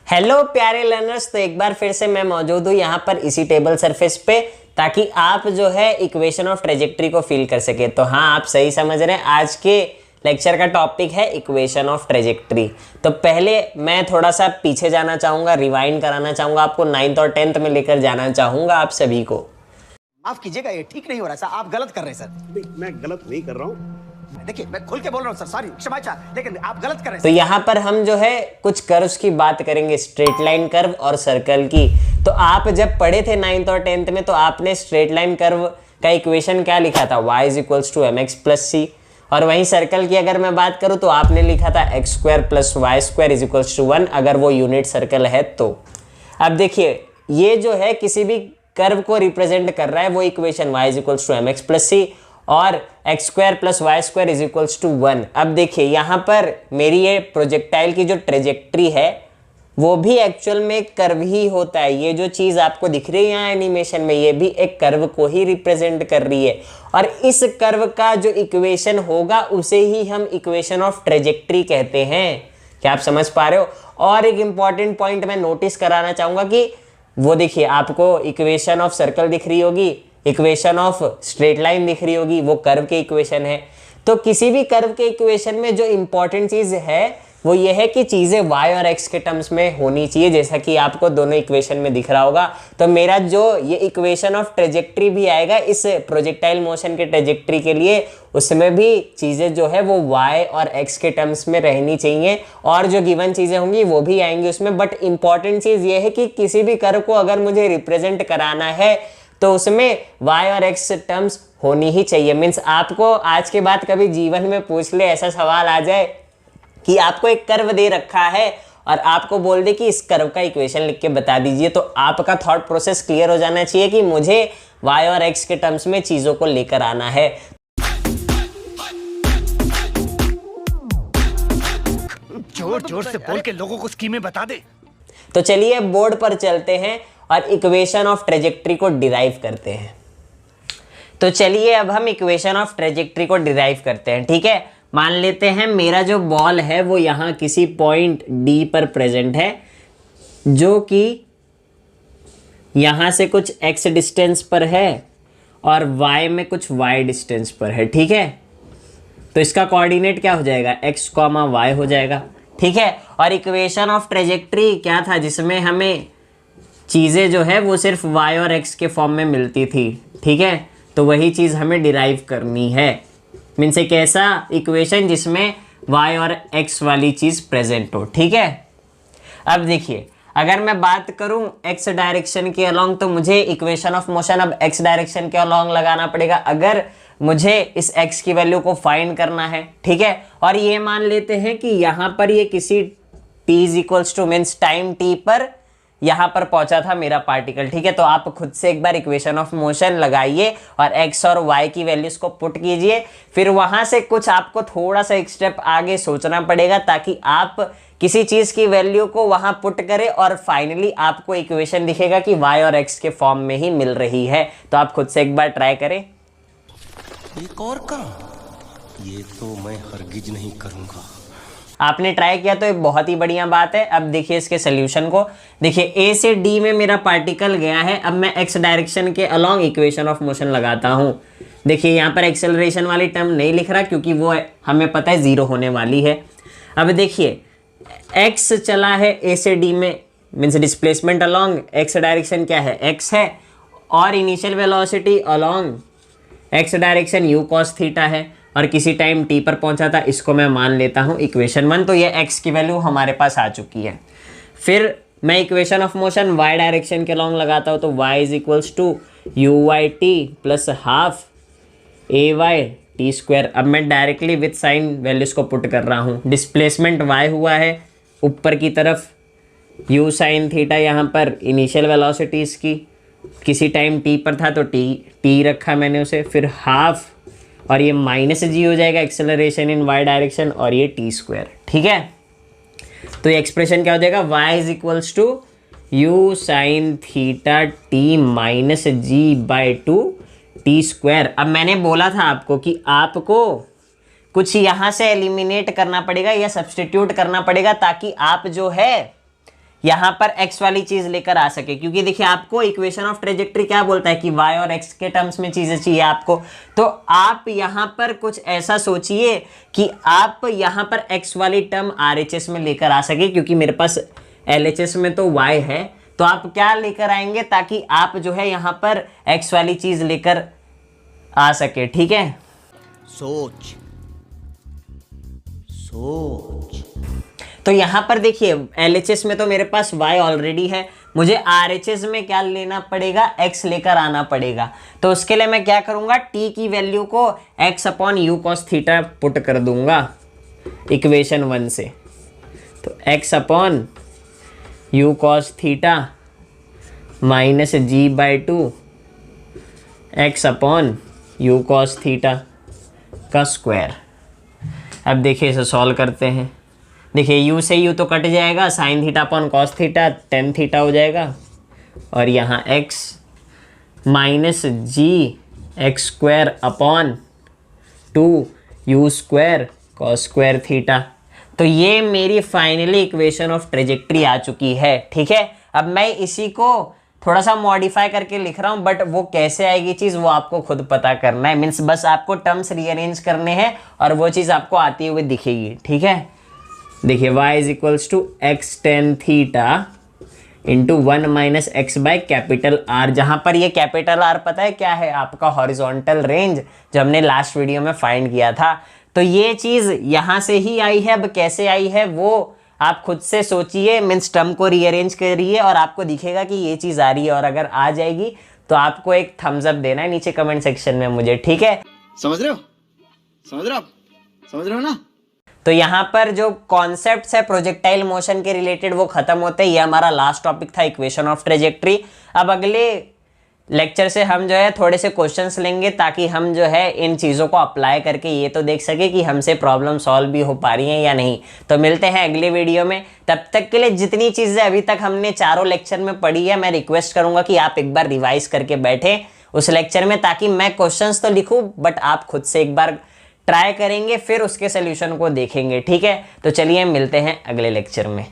Hello प्यारे learners, तो एक बार फिर से मैं मौजूद हूँ यहाँ पर इसी टेबल सरफेस पे, ताकि आप जो है इक्वेशन ऑफ ट्रेजेक्ट्री को फील कर सके। तो हाँ, आप सही समझ रहे हैं, आज के लेक्चर का टॉपिक है इक्वेशन ऑफ ट्रेजेक्ट्री। तो पहले मैं थोड़ा सा पीछे जाना चाहूँगा, रिवाइंड कराना चाहूँगा आपको, 9th और 10th में लेकर जाना चाहूँगा आप सभी को। माफ कीजिएगा, ये ठीक नहीं हो रहा सर, आप गलत कर रहे हैं सर। मैं गलत नहीं कर रहा हूँ। देखिए, मैं खुल के बोल रहा हूँ सर, सॉरी, क्षमा चाह, लेकिन आप गलत कर रहे हैं। तो यहाँ पर हम जो है कुछ कर्व्स की बात करेंगे, स्ट्रेट लाइन कर्व और सर्कल की। तो आप जब पढ़े थे 9th और 10th में, तो आपने स्ट्रेट लाइन कर्व का इक्वेशन क्या लिखा था? y equals to mx plus c. और वहीं सर्कल की अगर मैं बात करूँ तो आपने लिखा था x square plus y square is equals to 1, अगर वो यूनिट सर्कल है तो। अब देखिए, ये जो है किसी भी कर्व को रिप्रेजेंट कर रहा है, वो equation y equals to mx plus c और x square plus y square is equals to 1। अब देखिए, यहाँ पर मेरी ये प्रोजेक्टाइल की जो ट्रेजेक्ट्री है वो भी एक्चुअल में एक कर्व ही होता है। ये जो चीज़ आपको दिख रही है यहाँ एनिमेशन में, ये भी एक कर्व को ही रिप्रेजेंट कर रही है। और इस कर्व का जो इक्वेशन होगा उसे ही हम इक्वेशन ऑफ ट्रेजेक्ट्री कहते हैं। क्या आप समझ पा रहे हो? और एक इंपॉर्टेंट पॉइंट मैं नोटिस कराना चाहूँगा कि वो देखिए, आपको इक्वेशन ऑफ सर्कल दिख रही होगी, इक्वेशन ऑफ स्ट्रेट लाइन दिख रही होगी, वो कर्व के इक्वेशन है। तो किसी भी कर्व के इक्वेशन में जो इंपॉर्टेंट चीज़ है वो ये है कि चीज़ें y और x के टर्म्स में होनी चाहिए, जैसा कि आपको दोनों इक्वेशन में दिख रहा होगा। तो मेरा जो ये इक्वेशन ऑफ ट्रेजेक्ट्री भी आएगा इस प्रोजेक्टाइल मोशन के ट्रेजेक्ट्री के लिए, उसमें भी चीज़ें जो है वो y और x के टर्म्स में रहनी चाहिए, और जो गिवन चीज़ें होंगी वो भी आएंगी उसमें। बट इंपॉर्टेंट चीज़ ये है कि किसी भी कर्व को अगर मुझे रिप्रेजेंट कराना है तो उसमें y और x टर्म्स होनी ही चाहिए। मीन्स आपको आज के बाद कभी जीवन में पूछ ले, ऐसा सवाल आ जाए कि आपको एक कर्व दे रखा है और आपको बोल दे कि इस कर्व का इक्वेशन लिख के बता दीजिए, तो आपका थॉट प्रोसेस क्लियर हो जाना चाहिए कि मुझे y और x के टर्म्स में चीज़ों को लेकर आना है। जोर जोर से बोल के लोगों को स्कीमें बता दे। तो चलिए बोर्ड पर चलते हैं और इक्वेशन ऑफ ट्रेजेक्ट्री को डिराइव करते हैं। तो चलिए अब हम इक्वेशन ऑफ ट्रेजेक्ट्री को डिराइव करते हैं। ठीक है, मान लेते हैं मेरा जो बॉल है वो यहाँ किसी पॉइंट D पर प्रेजेंट है, जो कि यहाँ से कुछ x डिस्टेंस पर है और y में कुछ y डिस्टेंस पर है। ठीक है, तो इसका कोऑर्डिनेट क्या हो जाएगा? x, y हो जाएगा। ठीक है, और इक्वेशन ऑफ ट्रेजेक्ट्री क्या था जिसमें हमें चीज़ें जो है वो सिर्फ y और x के फॉर्म में मिलती थी। ठीक है, तो वही चीज़ हमें डिराइव करनी है। मीन्स एक ऐसा इक्वेशन जिसमें y और x वाली चीज़ प्रेजेंट हो। ठीक है, अब देखिए, अगर मैं बात करूं x डायरेक्शन के अलोंग, तो मुझे इक्वेशन ऑफ मोशन अब x डायरेक्शन के अलोंग लगाना पड़ेगा अगर मुझे इस x की वैल्यू को फाइंड करना है। ठीक है, और ये मान लेते हैं कि यहाँ पर ये किसी t is equals two means time t पर यहाँ पर पहुंचा था मेरा पार्टिकल। ठीक है, तो आप खुद से एक बार इक्वेशन ऑफ मोशन लगाइए और x और y की वैल्यूज को पुट कीजिए। फिर वहां से कुछ आपको थोड़ा सा एक स्टेप आगे सोचना पड़ेगा, ताकि आप किसी चीज की वैल्यू को वहां पुट करें और फाइनली आपको इक्वेशन दिखेगा कि y और x के फॉर्म में ही मिल रही है। तो आप खुद से एक बार ट्राई करें। एक और काम, ये तो मैं हरगिज नहीं करूंगा। आपने ट्राई किया तो ये बहुत ही बढ़िया बात है। अब देखिए इसके सोल्यूशन को, देखिए a से d में मेरा पार्टिकल गया है। अब मैं x डायरेक्शन के अलोंग इक्वेशन ऑफ मोशन लगाता हूँ। देखिए यहाँ पर एक्सेलरेशन वाली टर्म नहीं लिख रहा क्योंकि वो हमें पता है 0 होने वाली है। अब देखिए x चला है a से d में, means displacement along x direction क्या है? x है, और initial velocity along x direction u cos theta है, और किसी टाइम t पर पहुंचा था। इसको मैं मान लेता हूं इक्वेशन 1। तो ये x की वैल्यू हमारे पास आ चुकी है। फिर मैं equation of motion y direction के लॉन्ग लगाता हूं, तो y is equals to u y t plus half a y t square. अब मैं डायरेक्टली विथ साइन वैल्यूज को पुट कर रहा हूँ। डिस्प्लेसमेंट y हुआ है ऊपर की तरफ, u साइन थीटा यहाँ पर इनिशियल वेलोसिटी इसकी, किसी टाइम t पर था तो t रखा मैंने उसे, फिर हाफ, और ये माइनस जी हो जाएगा एक्सेलरेशन इन y डायरेक्शन, और ये टी स्क्वायर। ठीक है, तो ये एक्सप्रेशन क्या हो जाएगा? y is equals to u sine theta t minus g by two t square. अब मैंने बोला था आपको कि आपको कुछ यहाँ से एलिमिनेट करना पड़ेगा या सब्सटीट्यूट करना पड़ेगा, ताकि आप जो है यहाँ पर x वाली चीज लेकर आ सके, क्योंकि देखिए आपको इक्वेशन ऑफ ट्रेजेक्ट्री क्या बोलता है कि y और x के टर्म्स में चीजें चाहिए आपको। तो आप यहाँ पर कुछ ऐसा सोचिए कि आप यहाँ पर x वाली टर्म RHS में लेकर आ सके, क्योंकि मेरे पास LHS में तो y है, तो आप क्या लेकर आएंगे ताकि आप जो है यहाँ पर x वाली चीज लेकर आ सके। ठीक है, सोच सोच। तो यहाँ पर देखिए LHS में तो मेरे पास y ऑलरेडी है, मुझे RHS में क्या लेना पड़ेगा, x लेकर आना पड़ेगा। तो उसके लिए मैं क्या करूँगा, t की वैल्यू को x upon you cos theta put कर दूंगा इक्वेशन 1 से। तो x upon you cos theta minus g/2 x upon you cos theta का स्क्वायर। अब देखिए इसे सॉल्व करते हैं। देखिए u से u तो कट जाएगा, sine theta upon cos theta tan theta हो जाएगा, और यहाँ x minus g x square upon 2u² cos square theta. तो ये मेरी फाइनली इक्वेशन ऑफ ट्रेजेक्ट्री आ चुकी है। ठीक है, अब मैं इसी को थोड़ा सा मॉडिफाई करके लिख रहा हूँ, बट वो कैसे आएगी चीज़ वो आपको खुद पता करना है। मीन्स बस आपको टर्म्स रीअरेंज करने हैं और वो चीज़ आपको आती हुई दिखेगी। ठीक है, देखिए y is equals to x tan theta into 1 minus x by capital R, जहाँ पर ये कैपिटल R पता है क्या है, आपका हॉरिजॉन्टल रेंज जो हमने लास्ट वीडियो में फाइंड किया था। तो ये चीज़ यहाँ से ही आई है। अब कैसे आई है वो आप खुद से सोचिए, मीन्स टर्म को रीअरेंज करिए और आपको दिखेगा कि ये चीज़ आ रही है। और अगर आ जाएगी तो आपको एक थम्स अप देना है नीचे कमेंट सेक्शन में मुझे। ठीक है, समझ रहे हो, समझ रहे हो आप, समझ रहे हो ना। तो यहाँ पर जो कॉन्सेप्ट्स है प्रोजेक्टाइल मोशन के रिलेटेड वो खत्म होते हैं। ये हमारा लास्ट टॉपिक था इक्वेशन ऑफ ट्रेजेक्ट्री। अब अगले लेक्चर से हम जो है थोड़े से क्वेश्चंस लेंगे ताकि हम जो है इन चीज़ों को अप्लाई करके ये तो देख सके कि हमसे प्रॉब्लम सॉल्व भी हो पा रही हैं या नहीं। तो मिलते हैं अगले वीडियो में। तब तक के लिए जितनी चीज़ें अभी तक हमने चारों लेक्चर में पढ़ी है, मैं रिक्वेस्ट करूँगा कि आप एक बार रिवाइज करके बैठें उस लेक्चर में, ताकि मैं क्वेश्चंस तो लिखूँ बट आप खुद से एक बार ट्राई करेंगे, फिर उसके सोल्यूशन को देखेंगे। ठीक है, तो चलिए मिलते हैं अगले लेक्चर में।